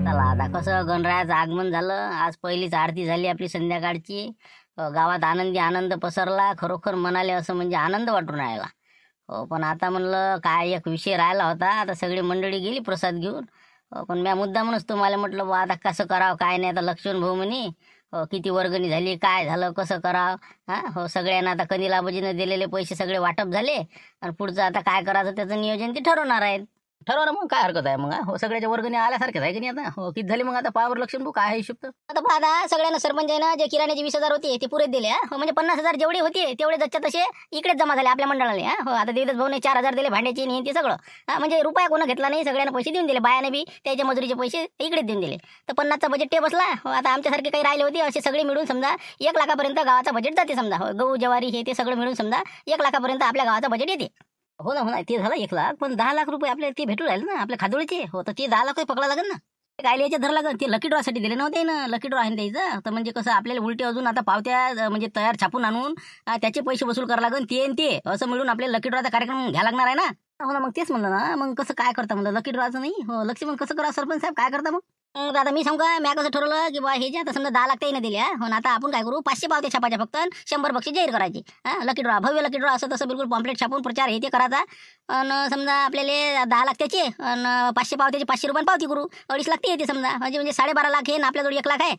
चला आता कसं गणरायाचं आगमन झालं. आज पहिलीच आरती झाली आपली संध्याकाळची. गावात आनंदी आनंद पसरला. खरोखर मनाले असं म्हणजे आनंद वाटून राहिला. पण आता म्हणलं काय एक विषय राहिला होता. आता सगळी मंडळी गेली प्रसाद घेऊन. पण म्या मुद्दामूनच तुम्हाला म्हटलं बा आता कसं करावं काय नाही. आता लक्ष्मण भाऊ म्हणे किती वर्गणी झाली काय झालं कसं करावं. हो सगळ्यांना आता कंदिलाबाजीनं दिलेले पैसे सगळे वाटप झाले आणि पुढचं आता काय करायचं त्याचं नियोजन ते ठरवणार आहेत. ठरवा ना मग काय हरकत आहे मग. हो सगळ्याच्या वर्गणी आल्यासारखेच आहे की नाही आता. हो किती झाली मग आता पावर लक्ष्मण भाऊ काय आहे हिशोब तर. आता पाहता सगळ्यांना सरपंच आहे ना जे किराण्याचे 20,000 होते ते पुरेच दिले. हो म्हणजे 50,000 जेवढे होते तेवढे जच्च्या तसे इकडेच जमा झाले आपल्या मंडळाला. हो आता देवीदास भाऊने 4,000 दिले भांड्याचे आणि ते सगळं. म्हणजे रुपया कोणा घेतला नाही. सगळ्यांना पैसे देऊन दिले. बायाने बी त्याच्या मजुरीचे पैसे इकडेच देऊन दिले. तर 50चा बजेट ते बसला. हो आता आमच्यासारखे काही राहिले होते असे सगळे मिळून समजा 1 लाखापर्यंत गावाचा बजेट जाते समजा. हो गहू ज्वारी हे ते सगळं मिळून समजा 1 लाखापर्यंत आपल्या गावाचा बजेट येते. हो ना ते झालं 1 लाख. पण 10 लाख रुपये आपल्याला ते भेटू राहिले ना आपल्या खाजोळीचे. हो तर ते 10 लाख पकडा लागेल ना. काय याच्यात धर लागेल. ते लकी ड्रॉसाठी दिले नव्हते ना. लकी ड्रॉ आहे द्यायचं तर म्हणजे कसं आपल्याला उलटे अजून आता पावत्या म्हणजे तयार छापून आणून त्याचे पैसे वसूल करावं लागेल. ते आणि ते असं मिळून आपल्याला लकी ड्रॉचा कार्यक्रम घ्यायला लागणार आहे ना. हो ना मग तेच म्हणलं ना. मग कसं काय करता म्हणलं लकी ड्रॉचं नाही. हो लक्ष्मी मग कसं करा सरपंच साहेब काय करता मग. आता मी सांगू का म्या कसं ठरवलं की बा हे जे आता समजा 10 लाख त्याने दिले. हो ना आता आपण काय करू 500 पावत्या छापायच्या फक्त 100 बक्षीस जाहीर करायची. लकी ड्रॉ भव्य लकी ड्रॉ असं तसं बिलकुल पॉम्पलेट छापून प्रचार हे ते करायचा. आणि समजा आपल्याला 10 लाख त्याचे आणि 500 पावत्याचे 500 रुपये पावती करू. 2.5 लाख ते येते समजा. म्हणजे 12.5 लाख हे ना आपल्याजवळ 1 लाख आहे.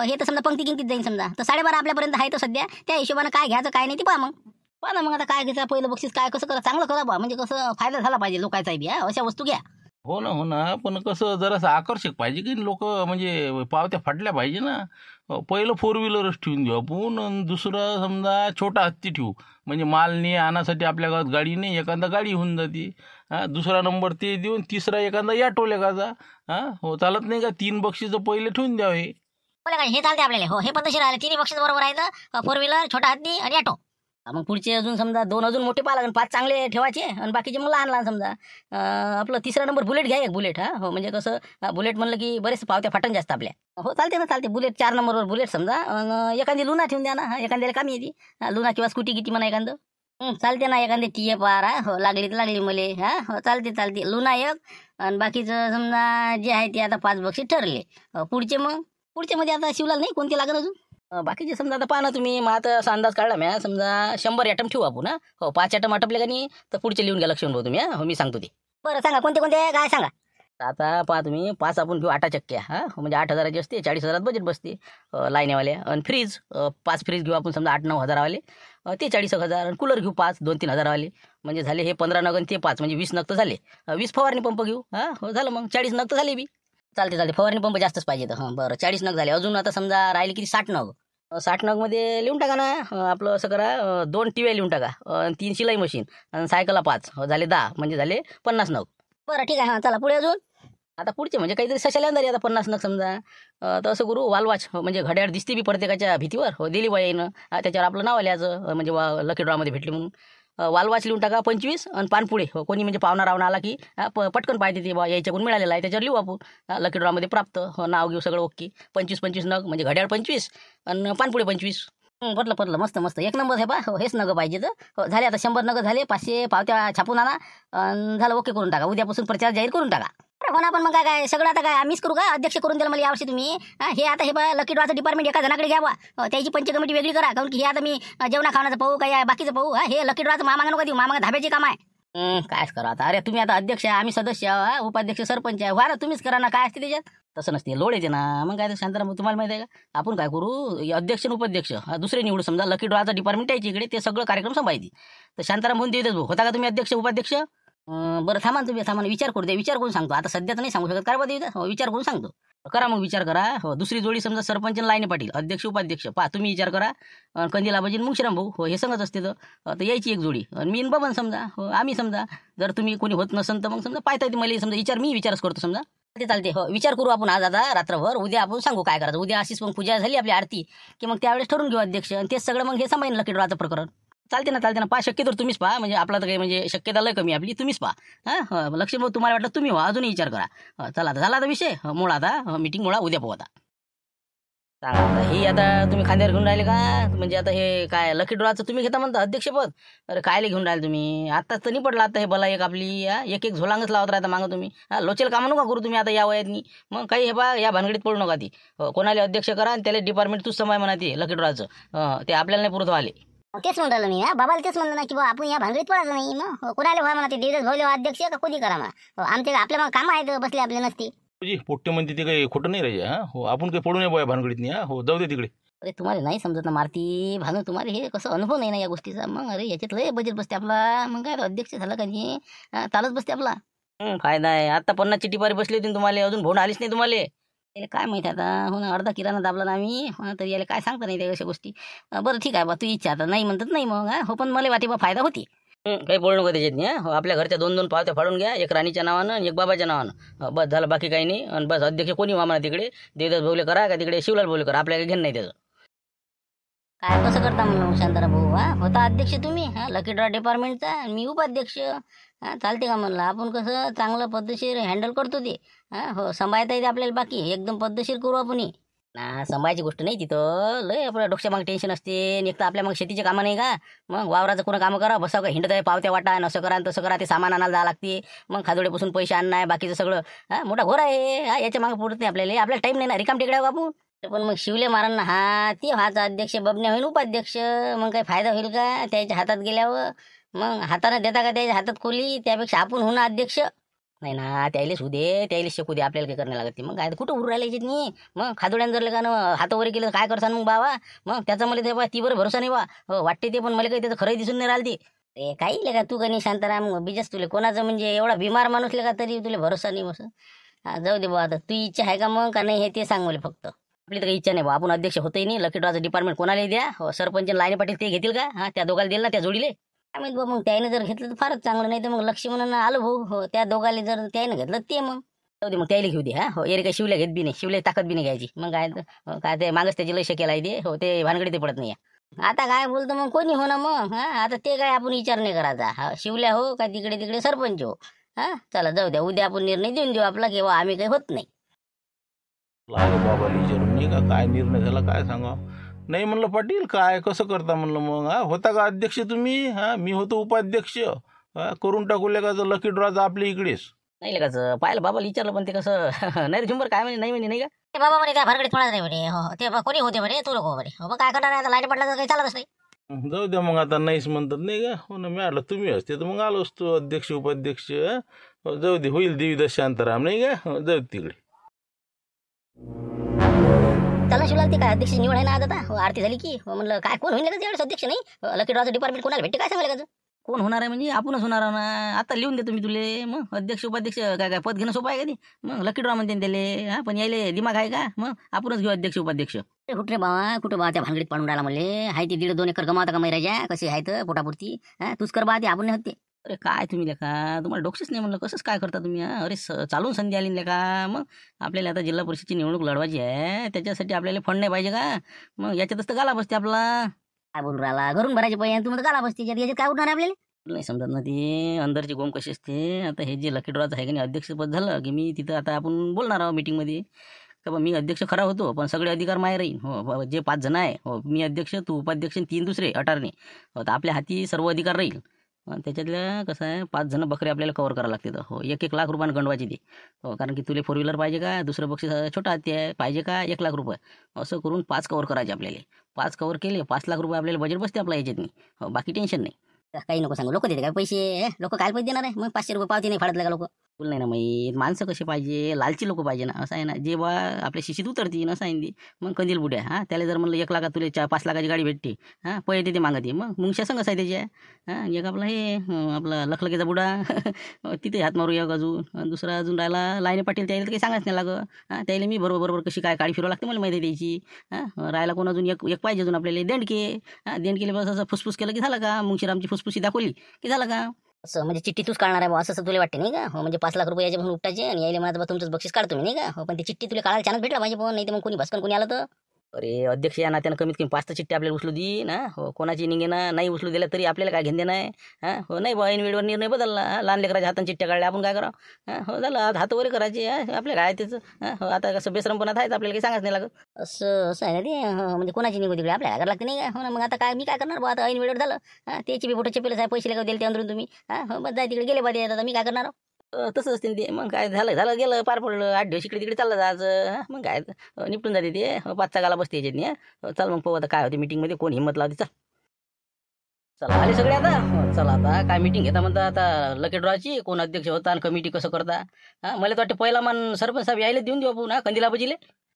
हे तर समजा पंक्ती किंमतीत जाईल समजा. तर 12.5 आपल्यापर्यंत आहे तर सध्या त्या हिशोबानं काय घ्यायचं काय नाही ते पहा मग. पहा ना मग आता काय घ्यायचं पहिलं बक्षीस काय कसं करा चांगलं करा बा. म्हणजे कसं फायदा झाला पाहिजे लोकांचा बी. अशा वस्तू घ्या. हो ना हो ना. पण कसं जरासं आकर्षक पाहिजे की लोक म्हणजे पावत्या फाटल्या पाहिजे ना. पहिलं 4 व्हीलरच ठेवून देऊ आपण आणि दुसरं समजा छोटा हत्ती ठेवू. म्हणजे माल ने आणण्यासाठी आपल्या गावात गाडी नाही एखादा गाडी होऊन जाते. दुसरा नंबर ते देऊन तिसरा एखादा या टोलेकाचा. हो चालत नाही का 3 बक्षीस पहिले ठेवून द्यावे. बोला काय हे चालते आपल्याला. हो हे पद्धतशीर राहिले. तिन्ही बक्षीस बरोबर आहेत. 4 व्हीलर छोटा हत्ती आणि ऑटो. मग पुढचे अजून समजा 2 अजून मोठे पाहा लागेल. 5 चांगले ठेवायचे आणि बाकीचे मग लहान लहान समजा. आपलं तिसरा नंबर बुलेट घ्या एक बुलेट. हो म्हणजे कसं बुलेट म्हणलं की बरेच पावत्या फाटन जास्त आपल्या. हो चालते ना चालते. बुलेट 4 नंबरवर बुलेट समजा. एखादी लुना ठेवून द्या ना. एखाद्याला कामी येते. लुना किंवा स्कूटी किती म्हणा एखादं. चालते ना एखादी टीए पार. हो लागली तर लागली मले. हो चालते लुना एक आणि बाकीचं समजा जे आहे ते आता 5 बक्षीस ठरले. पुढचे मग पुढचे मध्ये आता शिवलाल नाही कोणते लागेल अजून. बाकीचे समजा आता पहा ना तुम्ही. मग आता असा अंदाज काढला म्या समजा 100 ॲटम ठेवू आपण. हो 5 ॲटम आटपले का नाही तर पुढचे लिहून घ्या लक्ष्मण भाऊ तुम्ही. हो मी सांगतो ते. बरं सांगा कोणते कोणते काय सांगा. आता पहा तुम्ही 5 आपण घेऊ 8 चक्क्या. म्हणजे 8,000ची असते 40,000 बजेट बसते लाईनेवाल्या. आणि फ्रीज 5 फ्रीज घेऊ आपण समजा 8-9 हजारावाले. ते 40,000 आणि कूलर घेऊ 5 2-3 हजारावाले. म्हणजे झाले हे 15 नग आणि ते 5 म्हणजे 20 नग तर झाले. 20 फवारणी पंप घेऊ. हो झालं मग 40 नग तर झाले बी. चालते फवारणी पंप जास्तच पाहिजे तर. हां बरं 40 नग झाले. अजून आता समजा राहिले किती 60 नग. 60 नगमध्ये लिहून टाका ना. आपलं असं करा 2 टीव्या लिहून टाका. 3 शिलाई मशीन आणि सायकला 5 झाले 10 म्हणजे झाले 50 नग. बरं ठीक आहे. हां चला पुढे अजून. आता पुढचे म्हणजे काहीतरी सशाला अंदारी आता 50 नग समजा. तर असं करू वालवाच म्हणजे घड्याळ दिसते बी प्रत्येकाच्या भीतीवर. हो दिली बाई येईनं. त्याच्यावर आपलं नाव लिहायचं म्हणजे लकी ड्रॉमध्ये भेटले म्हणून. वालवाच लिहून टाका 25 आणि पानपुढे. हो कोणी म्हणजे पाहुणा रावणा आला की पटकन पाहिजे ते बा याच्याकडून मिळालेलं आहे त्याच्यावर लिहू आपण. लकी ड्रॉमध्ये प्राप्त. हो नाव घेऊ सगळं ओके. 25 नग म्हणजे घड्याळ 25 आणि पानपुढे 25. पटलं मस्त 1 नंबर आहे बा. हो हेच नगं पाहिजे तर. हो झाले आता 100 नगं झाले. 500 पावत्या छापून आणा झालं ओके करून टाका. उद्यापासून प्रचार जाहीर करून टाका. हो ना पण मग काय सगळं आता काय आम्हीच करू का. अध्यक्ष करून दिलं मला यावर्षी तुम्ही. हे आता हे लकी ड्रॉचं डिपार्टमेंट एका जणाकडे घ्यावा. त्याची पंच कमिटी वेगळी करा. कारण की हे आता मी जेवणा खावण्याचं पाहू काय बाकीचं पाहू. हे लकी ड्रॉचं मामागा नको देऊ. मामागा धाब्याचे काम आहे. कायच करा आता. अरे तुम्ही आता अध्यक्ष आहे आम्ही सदस्य उपाध्यक्ष सरपंच आहे. व्हा ना तुम्हीच करा ना. काय असते त्याच्यात. तसं नसते लोड येते ना. मग काय तर शांताराम तुम्हाला माहिती आहे का आपण काय करू अध्यक्ष आणि उपाध्यक्ष दुसरे निवडू समजा. लकी ड्रॉचा डिपार्टमेंट यायची इकडे ते सगळं कार्यक्रम सांभाळते. तर शांताराम होऊन देऊ भाऊ होता का तुम्ही अध्यक्ष उपाध्यक्ष. बरं थांबा तुम्ही थांबा विचार करू द्या. विचार करून सांगतो आता सध्या तर नाही सांगू शकत. काय बा देऊ विचार करून सांगतो. करा मग विचार करा. हो दुसरी जोडी समजा सरपंच लाईने पाटील अध्यक्ष उपाध्यक्ष पहा तुम्ही विचार करा. कंदिलाबाजी मुंगशीराम भाऊ हो हे सांगत असते तर यायची एक जोडी आणि मी बबन समजा. हो आम्ही समजा जर तुम्ही कोणी होत नसेल तर मग समजा पाहता येते मला समजा मी विचारच करतो समजा. चालते हो विचार करू आपण आज आता रात्रभर. उद्या आपण सांगू काय करायचं. उद्या अशीच मग पूजा झाली आपली आरती की मग त्यावेळेस ठरवून घेऊ अध्यक्ष आणि तेच सगळं मग हे सांभाळेन लकी ड्रॉचं प्रकरण. चालते ना पहा शक्य तर तुम्हीच पहा. म्हणजे आपला तर काही म्हणजे शक्यता लय कमी आपली. तुम्हीच पहा. लक्ष्मण भाऊ तुम्हाला वाटलं तुम्ही व्हा अजूनही विचार करा. चला आता झाला आता विषय मोळा आता मीटिंग मोळा उद्या पाहू आता. सांगा आता ही आता तुम्ही खांद्यावर घेऊन राहिले का? म्हणजे आता हे काय लकी ड्रॉचं तुम्ही घेता म्हणता अध्यक्षपद? अरे कायले घेऊन राहिले तुम्ही? आत्ताच तर नाही पडला आता हे बला एक आपली एक एक झोलांगच लावत राहता मागं तुम्ही. लोचेल कामं नका करू तुम्ही आता या वयातनी. मग काही हे बा या भानगडीत पडू नका ती. कोणाला अध्यक्ष करा आणि त्याला डिपार्टमेंट तूच समाय म्हणा ती लकी ड्रॉचं. ते आपल्याला नाही पुरत आले. तेच म्हणून राहिलो मी बाबाला तेच म्हणलं ना की बा आपण या भानगडीत पडायचं नाही. मग कोणाला व्हा म्हणा ते देवदास भाऊले व्हा अध्यक्ष का कोणी करा म्हणा. आमच्या आपल्या मग कामं आहेत बसले आपले नसते. तुझी पोट्टे म्हणते ते काही खोटं नाही राहिजे. हो आपण काही पडू नये बोया भानगडीत नाही. हो जाऊ दे तिकडे. अरे तुम्हाला नाही समजत ना मारती भानू, तुम्हाला हे कसं अनुभव नाही ना या गोष्टीचा. मग अरे याच्यात लय बजेट बसते आपला. मग काय अध्यक्ष झालं का नाही चालच बसते आपला. फायदा आहे. आता 50 चिठ्ठीपारी बसली होती तुम्हाला, अजून भोंड आलीच नाही तुम्हाला. याला काय माहिती आता. हो ना अर्धा किराणा दाबला ना आम्ही. तर याला काय सांगता नाही त्या अशा गोष्टी. बरं ठीक आहे बा तू इच्छा आता नाही म्हणतात नाही मग. हो पण मला वाटे बा फायदा होती. काही बोलू नको त्याच्यात नाही. हो आपल्या घरच्या 2-2 पावत्या फाडून घ्या, एक राणीच्या नावानं आणि एक बाबाच्या नावानं. बस झालं बाकी काही नाही. आणि बस अध्यक्ष कोणी व्हा म्हणा तिकडे. देवदास भाऊले करा का तिकडे शिवलाल भाऊले करा, आपल्याला घेणं नाही त्याचं. काय कसं करता म्हणलं शांताराम भाऊ? होता अध्यक्ष तुम्ही लकी ड्रॉ डिपार्टमेंटचा आणि मी उपाध्यक्ष. चालते का म्हणलं. आपण कसं चांगलं पद्धतशीर हँडल करतो ते. हो सांभाळता येते आपल्याला. बाकी एकदम पद्धतशीर करू आपण ना. सांभाळायची गोष्ट नाही तिथं. लय आपल्या डोक्या मागे टेन्शन असते. एक तर आपल्या मग शेतीचे कामं नाही का. मग वावराचं कोणा कामं करा बसा का हिंडत आहे पावत्या वाटा असं करा तसं करा. ते सामान आणायला जावं लागते. मग खादोड्यापासून पैसे आणणं आहे बाकीचं सगळं. मोठा घोर आहे. याच्या मागे पुरत नाही आपल्याला टाईम नाही ना रिकाम टेकड्या बापू. पण मग शिवले मारण ना ते व्हायचा अध्यक्ष, बबन्या होईल उपाध्यक्ष. मग काही फायदा होईल का त्याच्या हातात गेल्यावर? मग हाताने देता का त्याच्या हातात खोली? त्यापेक्षा आपण होणं अध्यक्ष. नाही ना त्याला होऊ दे, त्याला शिकू दे, आपल्याला काही करणे लागत. मग काय कुठं उरू राहिले याच्यात नाही. मग खादोड्यानं जर का हातावर केलं काय करसान मग बाबा. मग त्याचा मला ते बा ती बरं भरोसा नाही बा. वाटते ते पण मला काही त्याचं खरंही दिसून नाही राहिलं ते. अरे काही का तू का नाही शांताराम बिजस तुले कोणाचं म्हणजे एवढा बिमार माणूस का तरी तुला भरोसा नाही बस. जाऊ दे बा आता तू इच्छा आहे का मग का नाही हे ते सांग मला फक्त. आपली तर काही इच्छा नाही बा. आपण अध्यक्ष होतही नाही. लकी ड्रॉचं डिपार्टमेंट कोणालाही द्या. सरपंच लाईने पाटील ते घेतील का? त्या दोघाला दिल ना त्या जोडीले. काय माहित बा. मग त्याने जर घेतलं तर फारच चांगलं. नाही तर मग लक्ष्मण आलो भाऊ. हो त्या दोघाले जर त्याने घेतलं ते मग जाऊ दे. मग त्याला घेऊ दे. हो एरी काही शिवल्या घेत बी नाही. शिवले ताकद बी नाही घ्यायची. मग काय ते मागच त्याची लय शक्यला दे. हो ते भानगडी ते पडत नाही. आता काय बोलतो मग कोणी हो ना मग. आता ते काय आपण विचार नाही करायचा. शिवल्या हो का तिकडे तिकडे सरपंच हो. चला जाऊ द्या. उद्या आपण निर्णय देऊन देऊ आपला किंवा आम्ही काही होत नाही. बाबा विचारून नाही का काय निर्णय झाला काय सांगा. नाही म्हणलं पाटील काय कसं करता म्हणलं. मग होता का अध्यक्ष तुम्ही? मी होतो उपाध्यक्ष. करून टाकूले का लकी ड्रॉचं आपल्या इकडेच. नाही लगाच पाहिलं बाबाला विचारलं पण ते कसं नाही रे झुंबर काय म्हणे नाही म्हणे नाही का. ते बाबा म्हणे त्या भानगडीत पडत नाही म्हणे. हो ते कोणी होते म्हणे तू नको म्हणे. हो मग काय करणार आता लाईट पडला तर काही चालतच नाही. जाऊ द्या मग आता नाहीच म्हणतात नाही का. हो ना मी आलो तुम्ही असते तर मग आलो असतो अध्यक्ष उपाध्यक्ष. जाऊ दे होईल देवीदास शांताराम नाही का. जाऊ तिकडे. चला शिवलाल ते काय अध्यक्ष निवड आहे ना आज आता. आरती झाली की म्हणलं काय कोण होईल का त्यावेळेस अध्यक्ष नाही. लकी ड्रॉचं डिपार्टमेंट कोणाला भेटते काय सांगायला का. कोण होणार आहे म्हणजे आपणच होणार ना. आता लिहून देतो मी तुले. मग अध्यक्ष उपाध्यक्ष काय पद घेणं सोपं आहे का ते. मग लकी ड्रॉ म्हणते त्याले. पण यायले दिमाग आहे का. मग आपणच घेऊ अध्यक्ष उपाध्यक्ष. कुठे बाबा कुठे बा त्या भानगडीत पाडून राहिला म्हणले. हाय ते 1.5-2 एकर गमावता का मैराजा कसे आहेत पोटापुरती. तूच कर बा ते आपण नाही होते. अरे काय तुम्ही लेखा तुम्हाला डोक्सच नाही म्हणलं कसंच काय करता तुम्ही. अरे चालून संधी आली लेखा. मग आपल्याला आता जिल्हा परिषदची निवडणूक लढवायची आहे. त्याच्यासाठी आपल्याला फंड नाही पाहिजे का. मग याच्यातच तर गाला बसते आपला. काय बोलून राहिला घरून भरायचे पैसे तुम्ही गाला बसते याच्यात काय उठणार आपल्याला. नाही समजत ना ती अंदरची गोम कशी असते. आता हे जे लकी ड्रॉचं आहे की नाही अध्यक्षपद झालं की मी तिथं आता आपण बोलणार आहोत मीटिंगमध्ये का बा मी अध्यक्ष खरा होतो पण सगळे अधिकार माय राहील. हो जे 5 जण आहे हो मी अध्यक्ष तू उपाध्यक्ष 3 दुसरे अटारणे. हो तर आपल्या हाती सर्व अधिकार राहील. त्याच्यातल्या कसं आहे 5 जण बकरे आपल्याला कव्हर करावं लागते. हो 1-1 लाख रुपयानं गंडवायची ते. हो कारण की तुला 4 व्हीलर पाहिजे का दुसरं बक्षीस छोटा हत्ती आहे पाहिजे का 1 लाख रुपये. असं करून 5 कव्हर करायचे आपल्याला. 5 कव्हर केले 5 लाख रुपये आपल्याला बजेट बसते आपल्या याच्यातनी. हो बाकी टेन्शन नाही. काही नको सांगू लोक देते काय पैसे. लोक काय पैसे देणार आहे. मग 500 रुपये पावती नाही फाडत का लोक. बोल नाही ना माहीत माणसं कशी पाहिजे लालची लोक पाहिजे ना. असं आहे ना जे बा आपल्या शिशीत उतरतील असं आहे. मग कंदील बुड्या त्याला जर म्हणलं 1 लाखात तुला 5 लाखाची गाडी भेटते. पैसे ते मागते मग मुंगशा संघ आहे त्याच्या. एक आपला हे आपला लखलकेचा बुडा तिथे हात मारू एक अजून. दुसरा अजून राहिला लाईने पाटील त्याला तर काही सांगायच नाही लागं. त्याला मी बरोबर कशी काय काळी फिरवा लागते मला माहिती द्यायची. राहायला कोण अजून एक पाहिजे अजून आपल्याला देणके. देणकेले बस असं फुसफुस केलं की झालं का. मुंगशीरामची फुसफुसी दाखवली की झालं का. असं म्हणजे चिठ्ठी तूच काढणार आहे बा असं तुला वाटते नाही का. हो म्हणजे 5 लाख रुपये याचे म्हणून उपटायचे आणि यायला मला तुमचंच बक्षीस काढतो मी नाही का. हो पण ती चिठ्ठी तुला काढायला चान्स भेटला पाहिजे पण नाही तर मग कोणी भस्कन कोणी आलं तर अरे अध्यक्ष या नात्यानं कमीत कमी 5 चिठ्ठ्या आपल्याला उचलू दे ना. हो कोणाची निघेना नाही उचलू दिल्या तरी आपल्याला काय घेणं नाही. हां हो नाही बा ऐन वेळेवर निर्णय बदलला. लहान लेकराच्या हाताने चिठ्ठ्या काढल्या आपण काय करावं. हो झालं हात वर करायचे. आपल्या काय त्याचं हो आता कसं बेसरमपणात आहेच आपल्याला काही सांगाच नाही लागत. असं असं आहे ते म्हणजे कोणाची निघू तिकडे आपल्याला करायला लागते नाही का. हो ना मग आता काय मी काय करणार बा आता ऐन वेळेवर झालं. त्याची बी फोटो चेपेलच आहे पैसे दिले ते अंदरून तुम्ही. हो बस जाय तिकडे गेले बा ते आता मी काय करणार. तसं असते ते मग काय झालं गेलं पार पडलं 8 दिवस इकडे तिकडे चाललं जायचं. मग काय निपटून जाते ते 5चा गाला बसते याच्यात नाही. चल मग पाहू आता काय होते मीटिंगमध्ये कोण हिंमत लावते. चला आले सगळे आता. चला आता काय मीटिंग घेता म्हणता आता लकी ड्रॉची कोण अध्यक्ष होता आणि कमिटी कसं करता. मला तर वाटतं पहिला मान सरपंच साहेब यायला देऊन देऊ आपण कंदिला बजीले.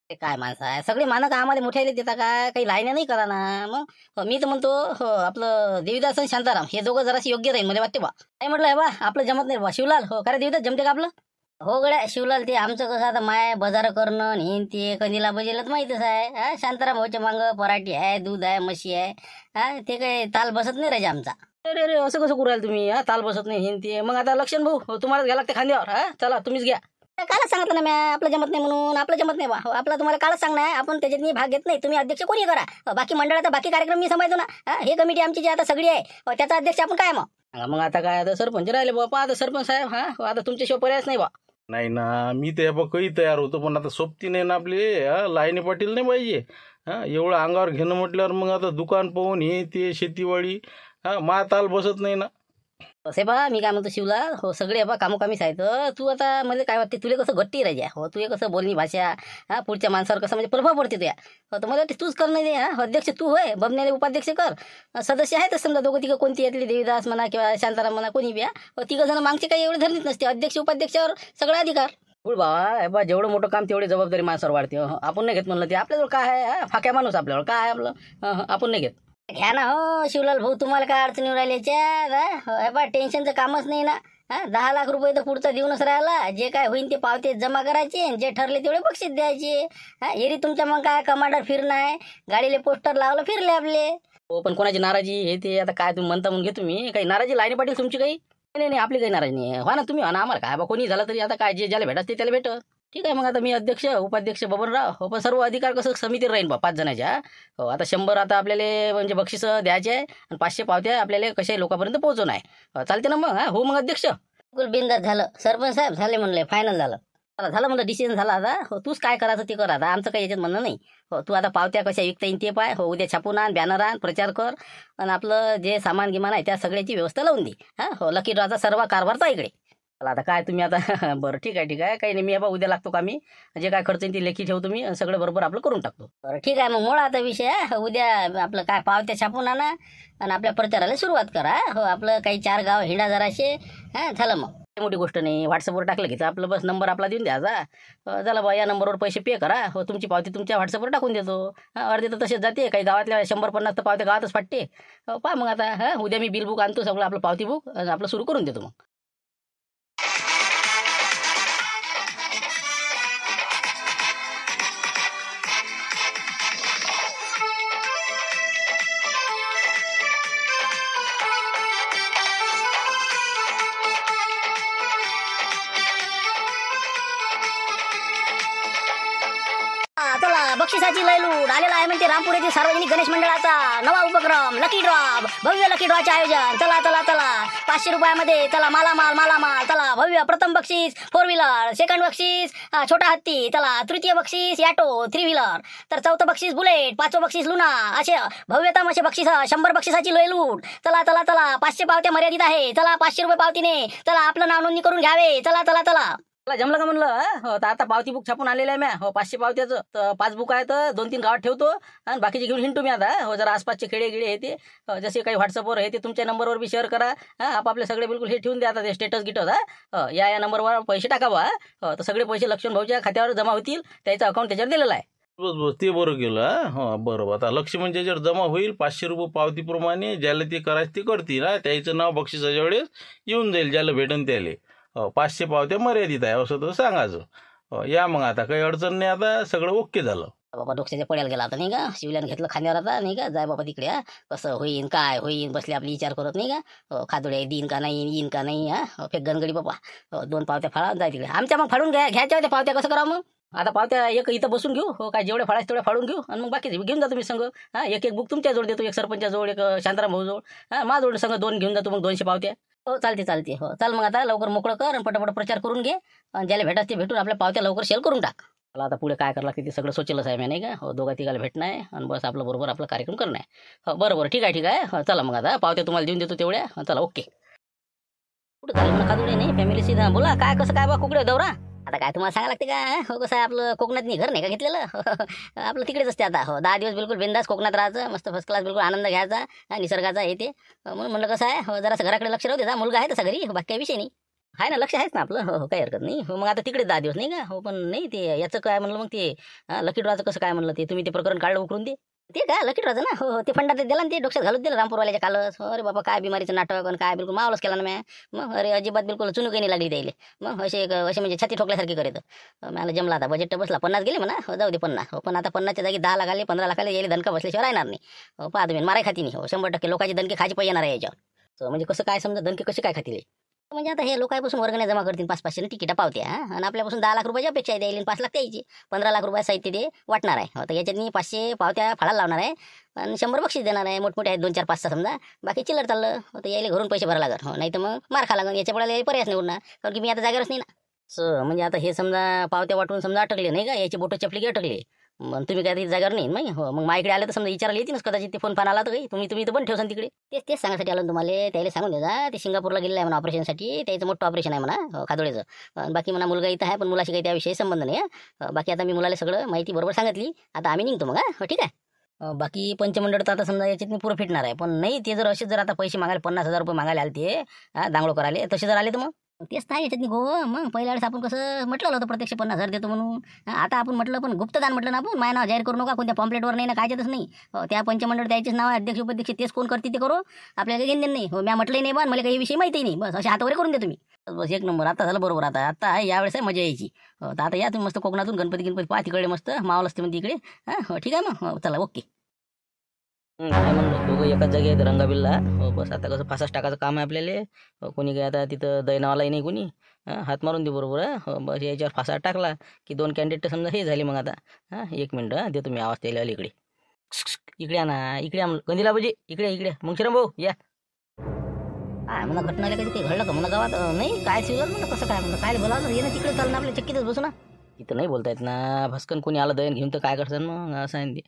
ते काय माणसं आहे सगळे मानक आम्हाला मोठ्याला देता काय काही लाईन नाही करा ना. मग मी तर म्हणतो आपलं देवीदास आणि शांताराम हे दोघं जराशी योग्य राहील मला वाटते बा. नाही म्हटलं बा आपलं जमत नाही बा. शिवलाल हो खरं देवीदास जमते का आपलं. हो गड्या शिवलाल ते आमचं कसं आता माय बाजार करणं हे ते कंदीला बजेलच माहितच आहे. शांताराम भाऊच्या मांग पराठी आहे दूध आहे म्हशी आहे. ते काही ताल बसत नाही राजा आमचा. अरे अरे असं कसं करू राहिल तुम्ही. ताल बसत नाही हे ते. मग आता लक्षण भाऊ तुम्हालाच घ्या लागते खांद्यावर. चला तुम्हीच घ्या. कालच सांगितलं ना म्या आपलं जमत नाही म्हणून. आपलं जमत नाही बा. आपला तुम्हाला कालच सांगणार आहे आपण त्याच्यात मी भाग घेत नाही. तुम्ही अध्यक्ष कोणी करा. बाकी मंडळाचा बाकी कार्यक्रम मी सांभाळतो ना. हे कमिटी आमची जी आता सगळी आहे त्याचा अध्यक्ष आपण काय मग आता काय आता सरपंच राहिले बाबा. आता सरपंच साहेब आता तुमच्याशिवाय पर्यायच नाही बा. नाही ना मी तर काही तयार होतो पण आता सोबती नाही ना आपले. लाईनी पाटील नाही पाहिजे. एवढं अंगावर घेणं म्हटल्यावर मग आता दुकान पाहून हे ते शेतीवाडी मा ताल बसत नाही ना. असे बा मी काय म्हणतो शिवला हो सगळे बा कामोकामीच आहेत. तू आता म्हणजे काय वाटते तुला कसं घट्टी राहायच्या. हो तुझे कसं बोलणी भाषा पुढच्या माणसावर कसं म्हणजे प्रभाव पडते तुया. हो तर मला वाटते तूच कर नाही अध्यक्ष तू होय. बबण्याने उपाध्यक्ष कर. सदस्य आहेतच समजा दोघं तिघं कोणती यातली देवीदास म्हणा किंवा शांताराम म्हणा कोणी बी. तिघं जण मागचे काही एवढे धरणीत नसते. अध्यक्ष उपाध्यक्षावर सगळा अधिकार. बोल बाबा जेवढं मोठं काम तेवढी जबाबदारी माणसावर वाढते. आपण नाही घेत म्हणलं ते आपल्याजवळ काय आहे. फाक्या माणूस आपल्यावर काय आहे आपलं. आपण नाही घेत. घ्या ना हो शिवलाल भाऊ तुम्हाला काय अडचणी राहिल्याच्या. बा टेन्शनचं कामच नाही ना. 10 लाख रुपये तर पुढचा देऊनच राहिला. जे काय होईल ते पावते जमा करायचे. जे ठरले तेवढे बक्षीस द्यायचे. एरी तुमच्या मग काय कमांडर फिरणं आहे. गाडीले पोस्टर लावलं फिरले आपले. हो पण कोणाची नाराजी हे ते आता काय तुम्ही म्हणता म्हणून घेतो मी. काही नाराजी लाईनी पाटील तुमची काही नाही आपली काही नाराजी नाही. हो ना तुम्ही हो ना आम्हाला काय बा कोणी झालं तरी आता काय जे ज्याला भेटत ते त्याला भेटत. ठीक आहे मग आता मी अध्यक्ष उपाध्यक्ष बबनराव हो पण सर्व अधिकार कसं समितीवर राहील बा 5 जणांच्या. हो आता 100 आता आपल्याला म्हणजे बक्षीस द्यायचे आहे आणि 500 पावत्या आपल्याला कशाही लोकांपर्यंत पोहोचवणं आहे. चालते ना मग. हो मग अध्यक्ष बिलकुल बिंदास झालं. सरपंच साहेब झाले म्हणले फायनल झालं. झालं म्हणलं डिसिजन झाला आता. हो तूच काय करायचं ते कर आता. आमचं काही याच्यात म्हणणं नाही. हो तू आता पावत्या कशा विकता येईल ते पाय. हो उद्या छापून आण बॅनर आण प्रचार कर आणि आपलं जे सामान गिमान आहे त्या सगळ्याची व्यवस्था लावून दे. हो लकी ड्रॉचा सर्व कारभारचा इकडे. चला आता काय तुम्ही आता बरं ठीक आहे काही नाही. मी बा उद्या लागतो का मी जे काय खर्च ते लेखी ठेवतो मी सगळं बरोबर आपलं करून टाकतो. बरं ठीक आहे मग मोळा आता विषय. उद्या आपलं काय पावत्या छापून आणा आणि आपल्या प्रचाराला सुरुवात करा. हो आपलं काही 4 गाव हिंडा जराशे. झालं मग मोठी गोष्ट नाही. व्हॉट्सअपवर टाकलं की आपलं बस नंबर आपला देऊन द्यायचा. झालं बा या नंबरवर पैसे पे करा. हो तुमची पावती तुमच्या व्हॉट्सअपवर टाकून देतो. अर्धे तर तसेच जाते. काही गावातल्या 100-50 तर पावत्या गावातच फाटते. पहा मग आता उद्या मी बिल बुक आणतो सगळं आपलं पावती बुक आणि आपलं सुरू करून देतो मग. चला बक्षिसाची लयलूट आलेला आहे म्हणते रामपूर येथील सार्वजनिक गणेश मंडळाचा नवा उपक्रम लकी ड्रॉ. भव्य लकी ड्रॉचे आयोजन. चला 500 रुपयामध्ये चला मालामाल. चला भव्य प्रथम बक्षीस 4 व्हीलर. सेकंड बक्षीस छोटा हत्ती. चला तृतीय बक्षीस ॲटो 3 व्हीलर. तर चौथं बक्षीस बुलेट. 5वं बक्षीस लुना. असे भव्यतम असे बक्षीस 100 बक्षिसाची लयलूट. चला 500 पावत्या मर्यादित आहे. चला 500 रुपये पावतीने चला आपलं नाव नोंदणी करून घ्यावे. चला जमलं का म्हणलं. हो तर आता पावती बुक छापून आलेलं आहे. हो 500 पावत्याचं तर 5 बुक आहे तर 2-3 गावात ठेवतो आणि बाकीचे घेऊन हिंडतो मी आता. हो जरा आसपासचे खेडे येते जसे काही व्हॉट्सअपवर हे ते तुमच्या नंबरवर बी शेअर करा. आपापले सगळे बिलकुल हे ठेवून द्या आता ते स्टेटस गिटस. या नंबरवर पैसे टाकावा. तर सगळे पैसे लक्ष्मण भाऊच्या खात्यावर जमा होतील. त्याचं अकाउंट त्याच्यावर दिलेलं आहे. बस ते बरं केलं. हो बरोबर. आता लक्ष्मण ज्याच्यावर जमा होईल 500 रुपये पावतीप्रमाणे ज्याला ते करायचं ते करतील. त्याचं नाव बक्षिसाच्या वेळेस येऊन जाईल ज्याला भेटन त्याले. 500 पावत्या मर्यादित आहे असं तर सांगायचं. या मग आता काही अडचण नाही. आता सगळं ओके झालं. बाबा डोक्याच्या पड्याला गेला आता नाही का. शिवल्यानं घेतलं खांद्यावर आता नाही का. जाय बाबा तिकडे कसं होईन काय होईन बसले आपली विचार करत नाही का. खादोड्या देईन का नाही येईन का नाही. फेक गणगडी बाबा 2 पावत्या फाळा जाय तिकडे. आमच्या मग फाडून घ्यायच्या होत्या पावत्या कसं करावं मग. आता पावत्या एक इथं बसून घेऊ हो, काय जेवढे फाळायचे तेवढे फाडून घेऊ आणि मग बाकी घेऊन जा तुम्ही संघ. हां, एक एक बुक तुमच्या जोड देतो, एक सरपंचाजवळ, एक शांताराम भाऊजवळ, हां माझ्याजवळ संघ 2 घेऊन जातो, मग 200 पावत्या. हो चालते हो. चाल मग आता लवकर मोकळं कर आणि पटापट प्रचार करून घे आणि ज्याला भेटायचं ते भेटून आपल्या पावत्या लवकर सेल करून टाक. मला आता पुढे काय करावं लागते ते सगळं सोचलंच आहे मी, नाही का. हो, दोघा तिघाला भेटणं आहे आणि बस आपलं बरोबर आपला कार्यक्रम करणं आहे. हो बरोबर, ठीक आहे. हो चला मग आता पावत्या तुम्हाला देऊन देतो तेवढ्या. चला ओके. कुठं झालं म्हणा खादुडे नाही फॅमिली सीधा बोला, काय कसं काय बा कुकडे दौरा. आता काय तुम्हाला सांगा लागते का. हो कसं आहे आपलं कोकणात घर नाही का घेतलेलं. आपलं तिकडेच असते आता. हो 10 दिवस बिलकुल बिंदास कोकणात राहायचं, मस्त फर्स्ट क्लास बिलकुल आनंद घ्यायचा निसर्गाचा येते. म्हणून म्हणलं कसं आहे हो जरासं घराकडे लक्ष राहू दे. मुलगा आहे तसा घरी, बाकी काही विषय नाही. आहे ना, लक्ष आहेच ना आपलं. हो काही हरकत नाही. हो मग आता तिकडे 10 दिवस नाही का. हो पण नाही ते याचं काय म्हणलं मग ते लकी ड्रॉचं कसं काय म्हणलं ते तुम्ही ते प्रकरण काढलं उकरून ते काय लकी ड्रॉचं ना. हो ते फंडात दिला ना, ते डोक्यात घालून दिलं रामपूरवाल्याच्या कालच. अरे बाबा काय बिमारीचं नाटक आणि काय बिलकुल मावलंच केला ना मॅ. मग अरे अजिबात बिलकुल चुनूकही नाही लागली त्याला. मग असे म्हणजे छाती ठोकल्यासारखी करीत. मला जमला आता बजेट बसला 50 गेले म्हणा. हो जाऊ दे 50. हो पण आता 50च्या जागी 10 लाख आले, 15 लाख आले, यायला दणका बसल्याशिवाय राहणार नाही. हो पहा तुम्ही माराय खाती नाही. हो 100% लोकांचे दणके खायचे पाहिजे येणार आहे याच्यावर. म्हणजे कसं काय समजा दणके कसे काय खातील. म्हणजे आता हे लोकांपासून वर्गण्या जमा करतील 500-500 तिकीटा पावत्या आणि आपल्यापासून 10 लाख रुपयाची अपेक्षा आहे द्यायला, 5 लाख द्यायची, 15 लाख रुपये साहित्य ते वाटणार आहे. तर याच्यात मी 500 पावत्या फाळायला लावणार आहे आणि 100 बक्षीस देणार आहे. मोठमोठे आहेत 2 4 5 6 समजा, बाकी चिल्लर चाललं. तर यायला घरून पैसे भरा लागत. हो नाही तर मग मार खा लागल. याच्या पुढे पर्यायच नाही उरणार, कारण की मी आता जागेवरच नाही ना. म्हणजे आता हे समजा पावत्या वाटून समजा अटकले नाही का, याची बोटं चपली की अटकले. मग तुम्ही काय जागेवर नाही मग. हो मग माझ्याकडे आले तर समजा विचारायला येतील कदाचित. ते फोन आला तर काही तुम्ही तर पण ठेवसान तिकडे. तेच सांगण्यासाठी आलो तुम्हाला. त्याला सांगून द्या ते सिंगापूरला गेलेलं आहे म्हणा ऑपरेशनसाठी. त्याचं मोठं ऑपरेशन आहे म्हणा खादोळेचं. बाकी म्हणा मुलगा इथं आहे, पण मुलाशी काही त्याविषयी संबंध नाही. बाकी आता मी मुलाला सगळं माहिती बरोबर सांगितली. आता आम्ही निघतो मग. हो ठीक आहे. बाकी पंचमंडळ तर आता समजा याच्यात पुरं फिटणार आहे. पण नाही ते जर असेच जर आता पैसे मागायला 50,000 रुपये मागायला आले ते दांगडोकर आले, तसे जर आले तर मग तेच नाही याच्यात गो. मग पहिल्या वेळेस आपण कसं म्हटलं होतं प्रत्यक्ष 50,000 देतो म्हणून. आता आपण म्हटलं पण गुप्तदान म्हटलं ना आपण. माझं नाव जाहीर करू नका, कोणत्या पॉम्पलेटवर नाही ना कायच्यातच नाही. त्या पंचमंडळ त्याचेच नाव आहे, अध्यक्ष उपाध्यक्ष तेच कोण करते ते करू, आपल्याला काही घेणं नाही. हो मी म्हटलंही नाही पण मला काही विषयी माहिती नाही. बस असे हातावर करून दे तुम्ही. बस एक नंबर. आता झालं बरोबर. आता आहे यावेळेस आहे मजा यायची. तर आता या तुम्ही मस्त कोकणातून गणपती पहा तिकडे मस्त मावल असते म्हणते इकडे. हो ठीक आहे मग. चला ओके. काय म्हणलं दोघं एकाच जागी आहेत रंगाबिल्ला. हो बस आता कसं फासाच टाकायचं काम आहे आपल्याला. कोणी काय आता तिथं दैनावालाही नाही कोणी. हात मारून दे बरोबर. हो बस याच्यावर फासा टाकला की 2 कॅन्डिडेट समजा हे झाले. मग आता 1 मिनिट देतो मी आवाज त्याला इकडे. इकडे ना इकडे कंदिला बाजी इकडे मग शिरम भाऊ या. काय म्हणा घटनाला कधी काही घडलं का म्हणा गावात. नाही काय शिवलं म्हणलं कसं काय म्हणलं काय बोला ये ना तिकडे चाललं आपल्या चक्कीतच बसू ना. तिथं नाही बोलता येत ना. भस्कन कोणी आलं दयन घेऊन तर काय करतात मग असं आहे ते.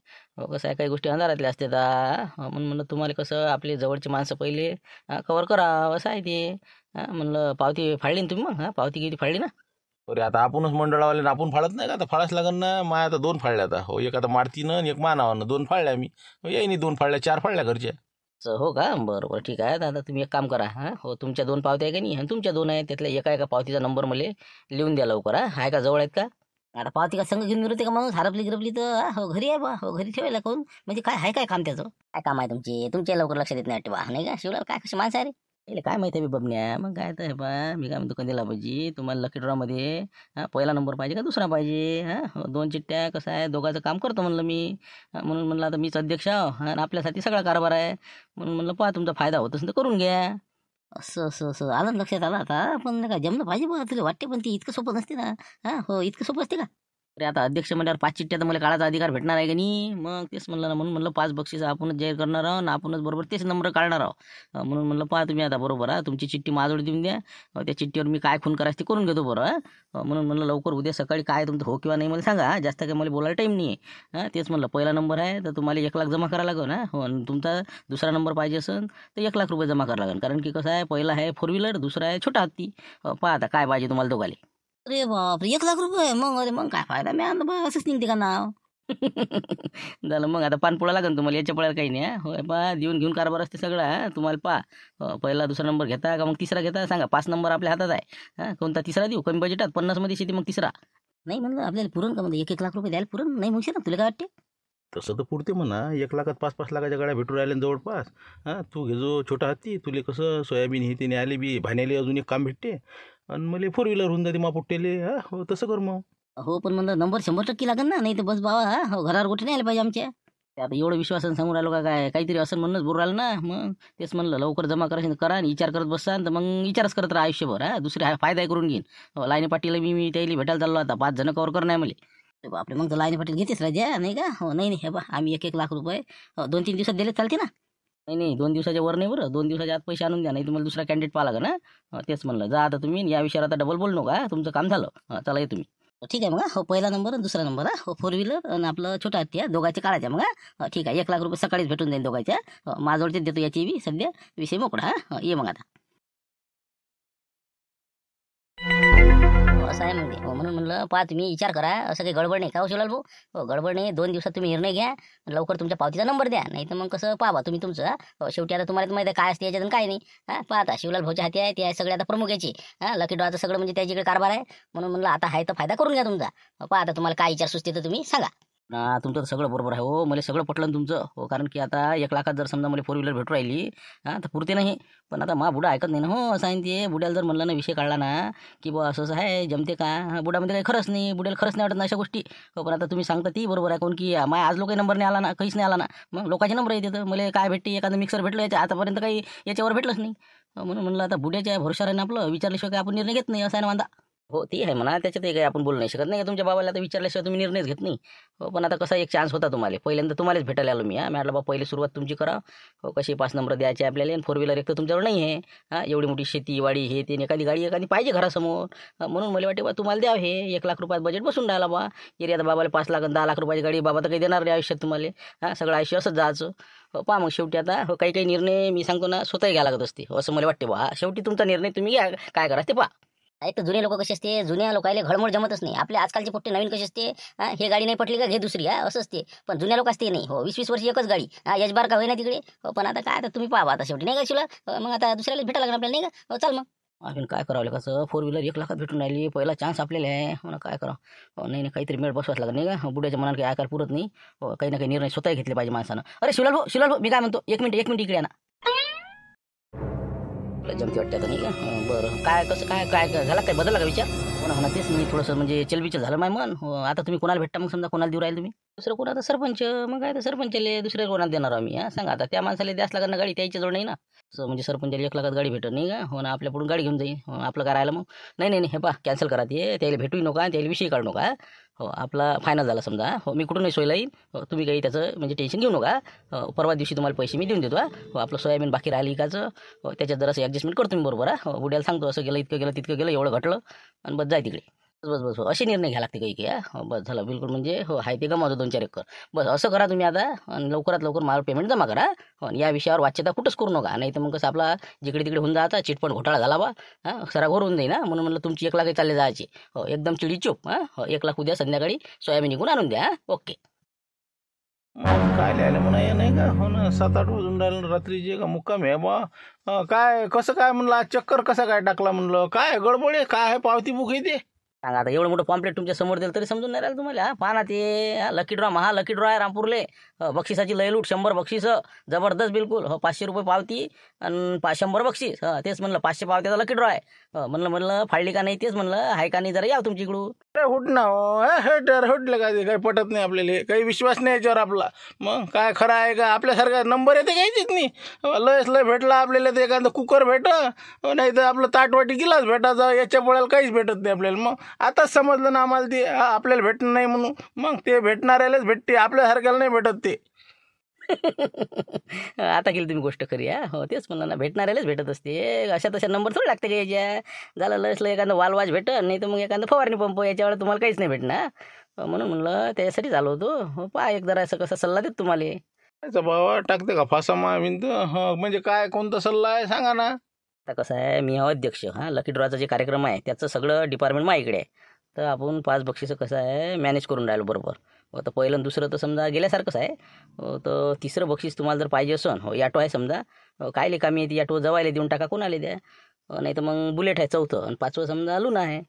कसं आहे काही गोष्टी अंधारातल्या असते म्हणून म्हणलं तुम्हाला कसं आपले जवळची माणसं पहिले कवर करा असं आहे ते. म्हणलं पावती फाडली ना तुम्ही मग. पावती किती फाडली ना. अरे आता आपणच मंडळावाले ना आपण फाळत नाही का. आता फाळाच लागन ना. माय आता 2 फाळल्या आता. हो एक आता मारतीनं आणि एक मानावानं 2 फाळल्या मी. येईनी 2 फाळल्या 4 फाळल्या घरच्या. हो का बरोबर ठीक आहे. आता तुम्ही एक काम करा. हो तुमच्या 2 पावत्या आहे का नाही आणि तुमच्या 2 आहेत त्यातल्या एका पावतीचा नंबर मला लिहून द्या लवकर. आहे का जवळ आहेत का. आता पावती का संघ घेऊन मिळते का मग हरपली गिरपली तर हो घरी आहे बा. हो घरी ठेवायला कोण म्हणजे काय आहे काय काम त्याचं. काय काम आहे तुमचे लवकर लक्ष देत नाही बा नाही का. शिवला काय कशी माणसं आहे रे. काय माहिती आहे बबन्या. मग काय तर बा मी काय म्हणतो कंदिला बाजी तुम्हाला लकी ड्रॉमध्ये पहिला नंबर पाहिजे का दुसरा पाहिजे. 2 चिठ्ठ्या कसं आहे दोघांचं काम करतो म्हणलं मी. म्हणून म्हणलं आता मीच अध्यक्ष आणि आपल्यासाठी सगळा कारभार आहे. म्हणून म्हणलं पहा तुमचा फायदा होत असेल तर करून घ्या. असं आलं लक्षात आलं आता. पण काय जमलं पाहिजे बा तुला वाटते. पण ती इतकं सोपं नसते ना. हो इतकं सोपं असते का. अरे आता अध्यक्ष म्हणल्यावर 5 चिठ्ठ्या तर मला काढायचा अधिकार भेटणार आहे का नाही. मग तेच म्हणलं ना. म्हणून म्हणलं 5 बक्षीस आपणच जाहीर करणार आहोत आणि आपणच बरोबर तेच नंबर काढणार आहोत. म्हणून म्हणलं पहा तुम्ही आता बरोबर तुमची चिठ्ठी माझ्याजवळ देऊन द्या. त्या चिठ्ठीवर मी काय खून करायचं ते करून घेतो बरं. म्हणून म्हणलं लवकर उद्या सकाळी काय तुमचं हो किंवा नाही मला सांगा. जास्त काय मला बोलायला टाईम नाही आहे. तेच म्हणलं पहिला नंबर आहे तर तुम्हाला 1 लाख जमा करायला लागेल ना. हो आणि तुमचा दुसरा नंबर पाहिजे असेल तर 1 लाख रुपये जमा करायला लागेल. कारण की कसं आहे पहिला आहे 4 व्हीलर दुसरा आहे छोटा हत्ती. पहा आता काय पाहिजे तुम्हाला दोघाले. अरे बाप 1 लाख रुपये. मग काय फायदा मी आणलं बा असंच निघते का नाव. झालं मग आता पानपोळा लागेल तुम्हाला. याच्या पळायला काही नाही. होय पा घेऊन कारभार असते सगळा तुम्हाला. पा पहिला दुसरा नंबर घेता का मग तिसरा घेता सांगा. 5 नंबर आपल्या हातात आहे. कोणता तिसरा देऊ कमी बजेटात 50 मध्ये शेती मग तिसरा नाही म्हणलं आपल्याला पुरण का म्हणजे 1 लाख रुपये द्यायला पुरण नाही म्हणशील ना तुला काय वाटते. तसं तर पुरते म्हणा. 1 लाखात 5-5 लाखाच्या गाड्या भेटून राहिल्या जवळपास. तू घेजो छोटा हत्ती. तुले कसं सोयाबीन हे तिने आले बी भाण्याले अजून एक काम भेटते आणि मला 4 व्हीलर होऊन जाते मापुट्टेले. हो तसं कर मग. हो पण म्हणलं नंबर 100% लागेल ना. नाही तर बस बाबा हो घरावर गोष्टी नाही आले पाहिजे आमच्या. आता एवढं विश्वासानं सांगून राहिलो का काय काहीतरी असं म्हणूनच बोलू राहिलं ना. मग तेच म्हणलं लवकर जमा करायचं करा आणि विचार करत बससान तर मग विचारच करत राहा आयुष्यभर. दुसरे फायदा करून घेईन. लाईनी पाटीला मी त्याला भेटायला चाललो आता. 5 जण कवर कर नाही मला. बापरे, मग तर लाईनी पाटील घेतेच राजा नाही का? हो नाही नाही, हे बा आम्ही 1-1 लाख रुपये 2-3 दिवसात दिले चालते ना? नाही नाही, 2 दिवसाच्या वर नाही बरं, 2 दिवसाच्या आत पैसे आणून द्या, नाही तुम्हाला दुसरा कॅन्डिडेट पाहा लागेल ना. तेच म्हणलं, जा आता तुम्ही या विषयावर आता डबल बोलू नका, तुमचं काम झालं. चला ये तुम्ही. ठीक आहे मग. हो, पहिला नंबर आणि दुसरा नंबर. हो, 4 व्हीलर आणि आपलं छोटा हत्ती दोघांचे काढायच्या मग. ठीक आहे, 1 लाख रुपये सकाळीच भेटून जाईल दोघांच्या. माझ्यावरतीच देतो याची बी सध्या, विषय मोकळा. ये मग आता. असं आहे मग ते. म्हणून म्हणलं पहा तुम्ही विचार करा, असं काही गडबड नाही का हो शिवलाल भाऊ? हो, गडबड नाही. 2 दिवसात तुम्ही निर्णय घ्या, लवकर तुमच्या पावतीचा नंबर द्या, नाही तर मग कसं पाहा तुम्ही तुमचं. शेवटी आता तुम्हाला माहिती आहे काय असते याच्यातून काय नाही. पहा आता शिवलाल भाऊच्या हाती आहे, ते आहे सगळे आता प्रमुख याचे. लकी ड्रॉचं सगळं म्हणजे त्याच्याकडे कारभार आहे. म्हणून म्हणलं आता आहे तर फायदा करून घ्या तुमचा. पहा आता तुम्हाला काय विचार सुचते तर तुम्ही सांगा. तुमचं तर सगळं बरोबर आहे हो, मला सगळं पटलं तुमचं. हो, कारण की आता 1 लाखात जर समजा मला 4 व्हीलर भेटू राहिली तर पुरते नाही. पण आता बुडा ऐकत नाही ना हो. असं आहे ते, बुड्याला जर म्हणलं ना, विषय काढला ना की बा असं असं आहे जमते का, बुडामध्ये काही खरंच नाही, बुड्याला खरंच नाही वाटत ना अशा गोष्टी. हो, पण आता तुम्ही सांगता ती बरोबर आहे. कोण की माझ्या आज लोक नंबर नाही आला ना, काहीच नाही आला ना, मग लोकांचे नंबर येते तर मला काय भेटते, एखादं मिक्सर भेटलं याच्या आतापर्यंत काही याच्यावर भेटलंच नाही. म्हणून म्हणलं आता बुड्याच्या भरोशाने आपलं विचारल्याशिवाय काय आपण निर्णय घेत नाही, असा आहे ना वांदा. हो, ती आहे म्हणा, त्याच्यात काही आपण बोलू नाही शकत नाही का तुमच्या बाबाला, आता विचारल्याशिवाय तुम्ही निर्णयच घेत नाही. हो, पण आता कसा एक चान्स होता तुम्हाला, पहिल्यांदा तुम्हालाच भेटायला आलो मी. म्हटलं बा पहिले सुरुवात तुमची करा. हो, कशी 5 नंबर द्यायचे आपल्याला, 4 व्हीलर एक तर तुमच्यावर नाही आहे. एवढी मोठी शेती वाडी हे ते, एखादी गाडी एखादी पाहिजे घरासमोर. म्हणून मला वाटे बा तुम्हाला द्यावं हे. 1 लाख रुपयात बजेट बसून राहिला बा. एरी आता बाबाला 5 लाख आणि 10 लाख रुपयाची गाडी बाबा तर काही देणार नाही आयुष्यात तुम्हाला. सगळं आयुष्य असंच जायचं. पहा मग शेवटी आता काही काही निर्णय मी सांगतो ना स्वतः घ्यायला लागत असते, असं मला वाटते बा. शेवटी तुमचा निर्णय तुम्ही घ्या, काय करा ते पहा. एक तर जुने लोक कसे असते, जुन्या लोकांना घडमोड जमतच नाही. आपले आजकालचे पोट्टे नवीन कसे असते, हे गाडी नाही पटली का घे दुसरी, असं असते. पण जुन्या लोक असते नाही. हो, 20-20 वर्ष एकच गाडी, यशबार का होईना तिकडे. हो, पण आता काय, आता तुम्ही पाहा आता शेवटी नाही का शिवला, मग आता दुसऱ्याला भेटायला लागणार आपल्याला नाही का? चल मग. आपण काय करावं कसं, 4 व्हीलर 1 लाखात भेटून राहिली, पहिला चान्स आपल्याला आहे. म्हणा काय करावं, नाही नाही काहीतरी मेळ बसवाच लागत नाही का, बुड्याच्या मनाला काही आकार पुरत नाही. हो, काही ना काही निर्णय स्वतः घेतले पाहिजे माणसानं. अरे शिवलाल भाऊ मी काय म्हणतो, 1 मिनिट इकडे ना. जमती वाटते आता नाही का? बरं, काय कसं काय काय झाला, काय बदलला का विचार? हो ना, तेच नाही थोडंसं म्हणजे चलबिचल झालं माय मन. हो, आता तुम्ही कोणाला भेटता मग, समजा कोणाला देऊ राहिले तुम्ही? दुसरं कोण आता सरपंच, मग काय तर सरपंचाले दुसऱ्या कोणाला देणार आम्ही? सांगा आता, त्या माणसाला द्यास लागणार ना गाडी, त्याच्या जवळ नाही ना. म्हणजे सरपंचाला 1 लाखात गाडी भेटत नाही का? हो ना, आपल्याकडून गाडी घेऊन जाईल. आपलं काय राहिलं मग? नाही नाही नाही, हे पहा कॅन्सल करा ते, त्याला भेटूही नका, त्याला विषय काढू नका. हो, आपला फायनल झाला समजा. हो, मी कुठूनही सोयला येईन. हो, तुम्ही काही त्याचं म्हणजे टेन्शन घेऊ नका. परवा दिवशी तुम्हाला पैसे मी देऊन देतो. हो, आपलं सोयाबीन बाकी राहिली काचं. हो, त्याच्यात जरासं ॲडजस्टमेंट करतो मी बरोबर. हो, उद्याला सांगतो असं गेलं, इतकं गेलं, तितकं गेलं, एवढं घटलं आणि बस जाय तिकडे. बस बस हो, असे निर्णय घ्या लागते काही हो, बस झालं बिलकुल. म्हणजे हो, आहे ते गमावतो 2-4 एकर. बस असं करा तुम्ही आता, आणि लवकरात लवकर मला पेमेंट जमा करा. हो, या विषयावर वाच्यता कुठंच करू नका, नाही तर मग कसं आपला जिकडे तिकडे होऊन जाता, चिटपट घोटाळा झाला बा. सरा घोरून जाईल ना. म्हणून म्हणलं तुमची 1 लाख चालले जायचे. हो, एकदम चिडी चूप. हो, 1 लाख उद्या संध्याकाळी सोयाबीन निघून आणून द्या. ओके. काय लिहायला म्हणा हे नाही का? हो ना, 7-8 वाजून राहिलं रात्रीचे का मुक्काम आहे बा. काय कसं काय म्हणलं, आज चक्कर कसा काय टाकला म्हणलं, काय गडबड आहे, काय आहे पावती बुक आहे ते? सांगा आता, एवढं मोठं पॉम्पलेट तुमच्या समोर दिलं तरी समजून नाही राहिलं तुम्हाला? पहा ना ते लकी ड्रॉ, लकी ड्रॉ आहे रामपूरले. बक्षिसाची लयलूट, 100 बक्षीस, जबरदस्त बिलकुल. हो, 500 रुपये पावती आणि 100 बक्षीस. तेच म्हणलं 500 पावत्याचा लकी ड्रॉ आहे. म्हणलं फाडली का नाही, तेच म्हणलं आहे का नाही, जरा या तुमच्या इकडून. अरे हुट ना हुटलं का ते, काही पटत नाही आपल्याला, काही विश्वास नाही याच्यावर आपला. मग काय खरं आहे का? आपल्यासारखा नंबर येते घ्यायचीच नाही. लयच लय भेटला आपल्याला तर एखादं कुकर नाही तर आपलं ताटवाटी गिलास भेटायचा, याच्या पोळ्याला काहीच भेटत नाही आपल्याला. मग आताच समजलं ना आम्हाला ते आपल्याला भेटणं नाही म्हणून. मग ते भेटणाऱ्यालाच भेटते, आपल्यासारख्याला नाही भेटत ते. आता केली तुम्ही गोष्ट खरी. हो, तेच म्हणलं ना, भेटणाऱ्यालाच भेटत असते. अशा तशा नंबर थोडं लागते का याच्या? झालं लसलं एखादं वालवाज भेटन, नाही तर मग एखादं फवारणी पंप, याच्यावर तुम्हाला काहीच नाही भेटणार. म्हणून म्हणलं त्याच्यासाठी झालो होतो. हो, पहा एक जरा असं कसा सल्ला देत तुम्हाला. त्याचा बाबा टाकते का फासा भिंत? म्हणजे काय, कोणता सल्ला आहे सांगा ना. आता कसं आहे, मी अध्यक्ष. लकी ड्रॉचा जे कार्यक्रम आहे त्याचं सगळं डिपार्टमेंट माझ्याकडे आहे. तर आपण 5 बक्षीसं कसं आहे मॅनेज करून राहिलो बरोबर. तर पहिलं आणि दुसरं तर समजा गेल्यासारखंच आहे. तर तिसरं बक्षीस तुम्हाला जर पाहिजे असेल, हो ॲटो आहे समजा. काय कामी येते ॲटो, जवायला देऊन टाका, कोणाला द्या. नाही तर मग बुलेट आहे 4थं, आणि 5वं समजा लुना आहे.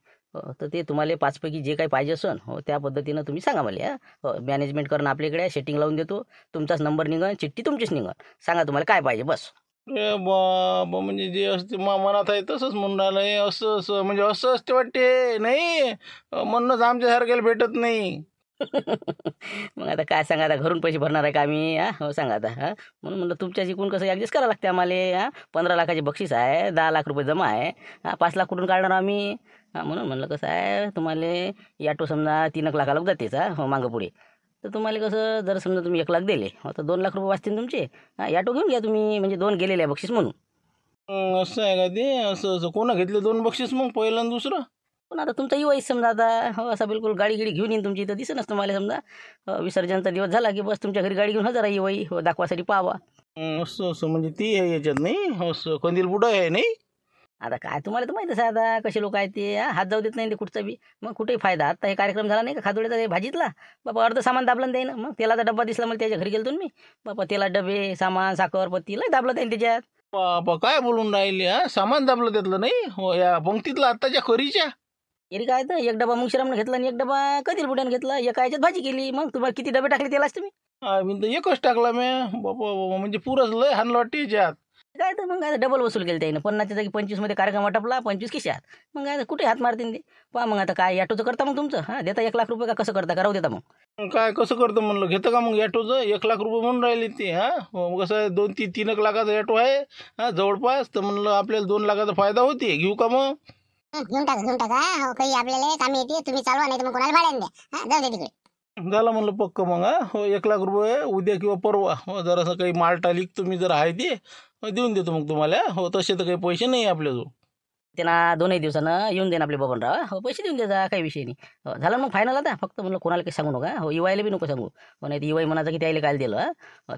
तर ते तुम्हाला 5 पैकी जे काही पाहिजे असेल, हो त्या पद्धतीनं तुम्ही सांगा मला. मॅनेजमेंट करणं आपल्याकडे आहे, सेटिंग लावून देतो. तुमचाच नंबर निघन, चिठ्ठी तुमचीच निघन. सांगा तुम्हाला काय पाहिजे बस. अरे बाबा, म्हणजे जे असते मनात आहे तसंच म्हणून राहिलं. असं म्हणजे असं असते वाटते नाही, म्हणूनच आमच्यासारख्याला भेटत नाही. मग आता काय सांगा, आता घरून पैसे भरणार आहे का आम्ही? हो सांगा आता. म्हणून म्हणलं तुमच्या जिकून कसं ॲडजस्ट करावं लागते आम्हाला. 15 लाखाची बक्षीस आहे, 10 लाख रुपये जमा आहे. 5 लाख कुठून काढणार आम्ही? म्हणून म्हणलं कसं आहे, तुम्हाला ॲटो समजा 3 लाखाला जातेच हो मागं पुढे. तर तुम्हाला कसं, जर समजा तुम्ही 1 लाख दिले तर 2 लाख रुपये वाचतील तुमचे. ॲटो घेऊन घ्या तुम्ही, म्हणजे 2 गेलेले आहे बक्षीस म्हणून. असं आहे का ते? असं असं कोणा घेतले 2 बक्षीस मग, पहिलं आणि दुसरं? पण आता तुमचा युवा समजा आता हो, असा बिलकुल गाडी गिडी घेऊन येईन तुमची, तर दिसेनच तुम्हाला समजा. विसर्जनचा दिवस झाला की बस तुमच्या घरी गाडी घेऊन हजर आहे युवाई हो, दाखवासाठी पाहावा. असं असं म्हणजे ती आहे याच्यात नाही? असं कंदील बुडा आहे नाही? आता काय तुम्हाला तर माहितच आहे आता कसे लोक आहेत ते. हात जाऊ देत नाही ते कुठचा बी. मग कुठेही फायदा. आता हे कार्यक्रम झाला नाही का खादोड्याचा, हे भाजीतला बाबा, अर्ध सामान दाबलं त्यानं. मग तेलाचा डब्बा दिसला मला त्याच्या घरी गेलो मी, बाबा तेला डबे, सामान, साखर, पत्ती लय दाबलं त्याने त्याच्यात. बापा काय बोलून राहिले? सामान दाबलं त्यातलं नाही हो, या पंक्तीतलं आत्ताच्या खरीच्या? तरी काय तर, एक डबा मुंगशिरामनं घेतला आणि एक डबा कधील बुड्यानं घेतला. एका याच्यात भाजी केली. मग तुम्हाला किती डबे टाकले तेलाच तुम्ही? मी तर एकच टाकला मी. बापा बाबा, म्हणजे पुरंच लय हाणलं वाटते याच्यात. काय तर मग काय डबल वसूल केलं त्यानं. 50च्या जागी 25 मध्ये कार्यक्रम आटपला, 25 खिशात. मग काय कुठे हात मारतील ते? पहा मग आता काय ॲटोचं करता मग तुमचं? देता 1 लाख रुपये का कसं करता? करावं देता मग? काय कसं करतं म्हणलं, घेतं का मग ॲटोचं? 1 लाख रुपये म्हणून राहिले ते. कसं आहे, 2-3 लाखाचा ॲटो आहे जवळपास. तर म्हणलं आपल्याला 2 लाखाचा फायदा होते. घेऊ का मग? घेऊन टाका हो, काही आपल्याला कामी येते. तुम्ही चालवा, नाही तर मग कोणाला भाड्याने द्या. जाऊ दे तिकडे. झालं म्हणलं पक्क मग. हो 1 लाख रुपये उद्या किंवा परवा हो, जरासं काही माल टालीक तुम्ही जर आहे ते देऊन देतो मग तुम्हाला. हो तसे तर काही पैसे नाही आपल्याजवळ. त्यांना 2 दिवसानं येऊन देईन आपले बबनराव. हो पैसे देऊन द्यायचा, काही विषय नाही. हो झालं मग फायनल आता. फक्त म्हणलं कोणाला काही सांगू नका. हो इवायला बी नको सांगू. हो नाही तर इवाई म्हणायचं की त्याला काय दिलं.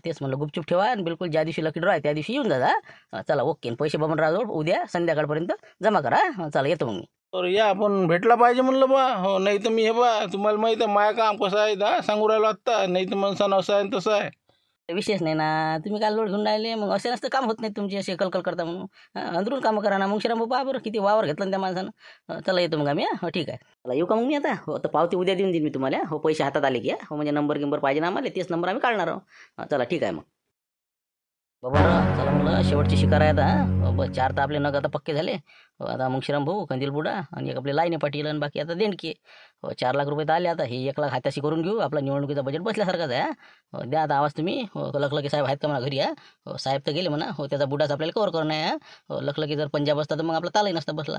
तेच म्हणलं गुपचूप ठेवा आणि बिलकुल ज्या दिवशी लकी ड्रॉ आहे त्या दिवशी येऊन जा. चला ओके. पैसे बबनरावजवळ उद्या संध्याकाळपर्यंत जमा करा. चला येतो मग मी. तर या आपण भेटला पाहिजे म्हणलं बा. हो नाही तर मी हे बा, तुम्हाला माहिती आहे माया काम कसं आहे सांगू राहिलो आत्ता. नाही तर माणसानं असं आहे आणि तसं आहे. विशेष नाही ना, तुम्ही काय लोड घेऊन राहिले. मग असे नसतं काम होत नाही तुमची, असे कलकल करता म्हणून. अंदरून कामं करा ना. मग शिराम पहा बरं किती वावर घेतलं ना त्या माणसानं. चला येतो मग आम्ही. हो ठीक आहे. चला येऊ का मग मी आता? हो तर पावती उद्या देऊन देईन मी तुम्हाला. हो पैसे हातात आले की हो, म्हणजे नंबर गिंबर पाहिजे ना आम्हाला, तेच नंबर आम्ही काढणार आहोत. चला ठीक आहे मग. बाबा चला म्हणलं शेवटची शिकार आहे आता. बस 4 तर आपले नग आता पक्के झाले. आता मुंगशीराम भाऊ, कंदील बुडा आणि एक आपले लाईने पाटील आणि बाकी आता देणकी. 4 लाख रुपये तर आले. आता हे 1 लाख हाताशी करून घेऊ. आपला निवडणुकीचा बजेट बसल्यासारखाच आहे. द्या आता आवाज तुम्ही. लखलकी साहेब आहेत का म्हणा घरी? साहेब तर गेले म्हणा. हो त्याचा बुडाच आपल्याला कव्हर करणं आहे. लखलकी जर पंजाब असता तर मग आपला तालही नसता बसला.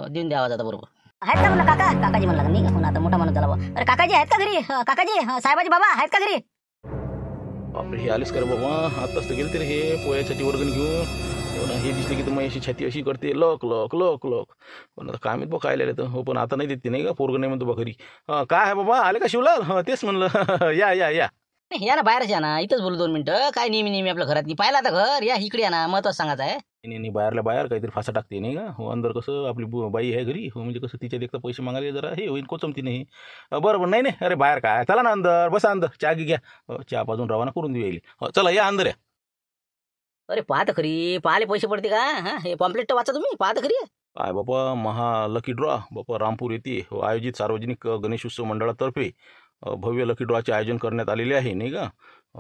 देऊन द्या आवाज आता बरोबर. आहेत का म्हणलं काका? काकाजी म्हणला नाही का? आता मोठा माणूस झाला. अरे काकाजी आहेत का घरी? काकाजी, साहेबाजी बाबा आहेत का घरी? बापरे, हे आलेच कर बाबा. आत्ताच तर गेले तरी हे पोयासाठी वर्गण घेऊन. हे दिसले की तर मग अशी छाती अशी करते लक लक लक लक. पण आता काय माहीत बा काय आले तर. हो पण आता नाही देते नाही का, पोरगं नाही म्हणतो बा घरी. काय आहे बाबा, आले का शिवलाल? तेच म्हणलं या या या. या ना बाहेरच या ना. इथंच बोलू 2 मिनिटं. काय नेहमी आपल्या घरात नाही पाहिलं आता घर. या इकडे या ना, महत्वाचं सांगायचं आहे. नाही बाहेरला बाहेर काहीतरी फासा टाकते नाही का. हो अंदर कसं आपली बाई आहे घरी. हो म्हणजे कसं तिच्या देखता पैसे मागायला जरा हे होईल, कोचमती नाही. बरोबर नाही नाही. अरे बाहेर काय, चला ना अंदर बसा. अंदर चहा घ्या. चहा पाजून रवाना करून देऊ येईल. चला या अंदर या. अरे पाहत खरी, पाहिले पैसे पडते का? हे पॉम्पलेट तर वाचा तुम्ही, पाहत खरी. काय बापा, महा लकी ड्रॉ बापा रामपूर येथे आयोजित सार्वजनिक गणेशोत्सव मंडळातर्फे भव्य लकी ड्रॉचे आयोजन करण्यात आलेले आहे नाही का.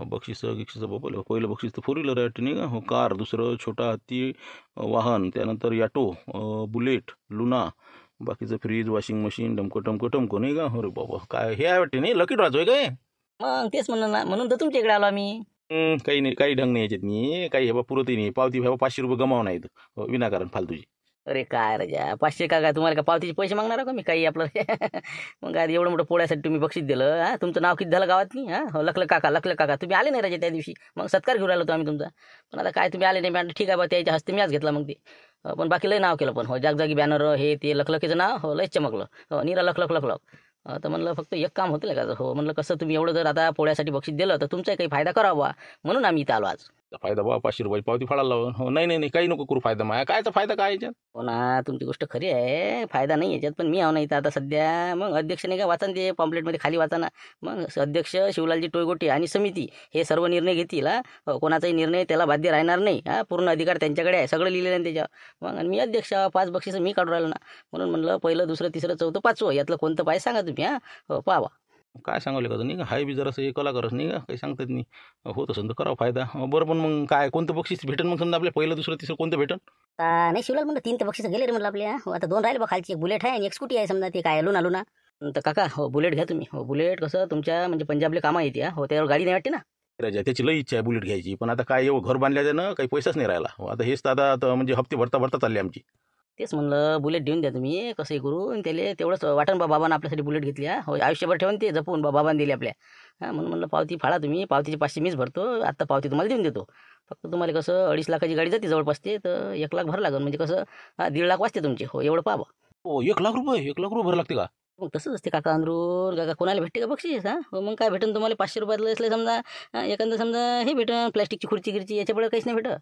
बक्षीस बापा, पहिलं बक्षीस तर 4 व्हीलर आहे नाही का. हो कार, दुसरं छोटा हत्ती वाहन, त्यानंतर ॲटो, बुलेट, लुना, बाकीचं फ्रीज, वॉशिंग मशीन, टमको नाही का. अरे बाबा काय हे आहे वाटते नाही, लकी ड्रॉच आहे काय? मग तेच म्हणलं ना, म्हणून तर तुमच्या इकडे आलो आम्ही. काही नाही, काही ढंग नाही याच्यात नाही. काही हे बा पुरतही नाही. पावती हे 500 रुपये गमाव नाहीत विनाकारण फालतूची. अरे काय राजा, 500 का काय? तुम्हाला का पावतीचे पैसे मागणार का मी काही आपलं? मग काय एवढं मोठं पोळ्यासाठी तुम्ही बक्षीस दिलं. तुमचं नाव किती झालं गावात नाही? हो लखलक काका तुम्ही आले नाही राजा त्या दिवशी. मग सत्कार घेऊन राहिलो तो आम्ही तुमचा. पण आता काय तुम्ही आले नाही. मॅडम ठीक आहे बा, त्याच्या हस्ते मी आज घेतला मग ते. पण बाकी लय नाव केलं. पण हो जागजागी बॅनर हे ते लखलकीचं नाव हो लयच चमकलं. हो नीरा लखलक. तर म्हणलं फक्त एक काम होतं का? हो म्हणलं कसं तुम्ही एवढं जर आता पोळ्यासाठी बक्षीस दिलं तर तुमचाही काही फायदा करावा, म्हणून आम्ही इथं आलो आज. फायदा बा 500 रुपये पावती फाडायला लावून. हो नाही काही नको करू फायदा. माया कायचा फायदा काय याच्यात? हो ना, तुमची गोष्ट खरी आहे. फायदा नाही याच्यात. पण मी आहो नाही तर आता सध्या. मग अध्यक्ष नाही का वाचा ते पॉम्पलेटमध्ये खाली वाचा ना. मग अध्यक्ष शिवलालजी टोयगोटे आणि समिती हे सर्व निर्णय घेतील. कोणाचाही निर्णय त्याला बाध्य राहणार नाही. पूर्ण अधिकार त्यांच्याकडे आहे. सगळं लिहिलेलं आहे त्याच्यावर. मग आणि मी अध्यक्ष, 5 बक्षीस मी काढून राहिलो ना. म्हणून म्हणलं पहिलं, दुसरं, तिसरं, चौथं, 5वं यातलं कोणतं पाहिजे सांगा तुम्ही. हो पावा. काय सांगावले का नाही का, हाय बी जरासं हे कलाकारच नाही का, काही सांगतात नाही. होत असेल तर करावं फायदा. बरं पण मग काय कोणतं बक्षीस भेटेल मग समजा आपल्या पहिलं, दुसरं, तिसरं कोणतं भेटेल? नाही शिवलाल म्हणलं 3 तर बक्षीस गेले रे म्हणलं आपल्या. हो आता 2 राहिले बा खालची. एक बुलेट आहे आणि एक स्कूटी आहे समजा. ते काय लुना. तर काका हो बुलेट घ्या तुम्ही. हो बुलेट कसं तुमच्या म्हणजे पंजाबले कामं येते हो, त्यावर गाडी नाही वाटते ना. राजा त्याची लई इच्छा आहे बुलेट घ्यायची, पण आता काय एवढं घर बांधल्याचं ना काही पैसाच नाही राहिला. आता हेच तर आता म्हणजे हप्ते भरता भरता चालली आमची. तेच म्हणलं बुलेट देऊन द्या तुम्ही कसंही करून त्याला तेवढंच वाटण बाबांना आपल्यासाठी बुलेट घेतली हो आयुष्यभर ठेवून ते जपून बाबांनी दिली आपल्या. म्हणून म्हणलं पावती फाळा तुम्ही, पावतीचे 500 मीच भरतो. आत्ता पावती तुम्हाला देऊन देतो. फक्त तुम्हाला कसं 2.5 लाखाची गाडी जाते जवळपास ते, तर 1 लाख भरावं लागेल म्हणजे कसं 1.5 लाख वाचते तुमचे. हो एवढं पाहा. हो 1 लाख रुपये, 1 लाख रुपये भरावं लागते का? मग तसंच असते काका अंदरून. काका कोणाला भेटते का बक्षीस हो मग काय भेटेन तुम्हाला 500 रुपयातलं असलं समजा एखादं समजा हे भेटन प्लॅस्टिकची खुर्ची गिरची याच्यापुढे काहीच नाही भेटत.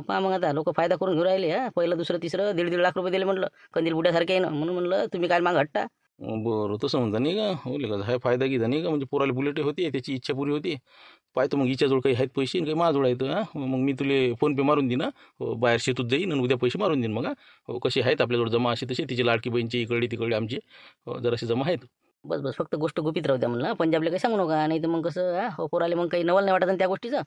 पहा मग आता लोक फायदा करून घेऊन राहिले. पहिलं दुसरं तिसरं 1.5 लाख रुपये दिले म्हटलं कंदील बुड्यासारखे आहे ना, म्हणून म्हणलं तुम्ही काय माग हट्टा. बरं तसं म्हणता नाही का? हो का हा फायदा की नाही का? म्हणजे पोराला बुलेट होती त्याची इच्छा पुरी होती. पाहतो मग हिच्याजवळ काही आहेत पैसे आणि काही माझ्याजवळ आहेत. मग मी तुले फोन पे मारून देईन. बाहेर शेतूत जाईन आणि उद्या पैसे मारून देईन मग. हो कसे आहेत आपल्याजवळ जमा असे तसे तिची लाडकी बहीणची इकडली तिकडली आमचे जरासे जमा आहेत. बस बस फक्त गोष्ट गुपित राहू द्या म्हणलं. पंजाबला काही सांगू नका, नाही तर मग कसं हो पोराले मग काही नवल नाही वाटत ना त्या गोष्टीचं.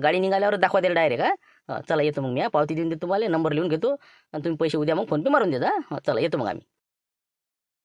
गाडी निघाल्यावर दाखवा द्यायला डायरेक्ट. चला येतो मग मी. पावती देऊन देतो तुम्हाला, नंबर लिहून घेतो आणि तुम्ही पैसे उद्या मग फोन पे मारून देता. चला येतो मग आम्ही.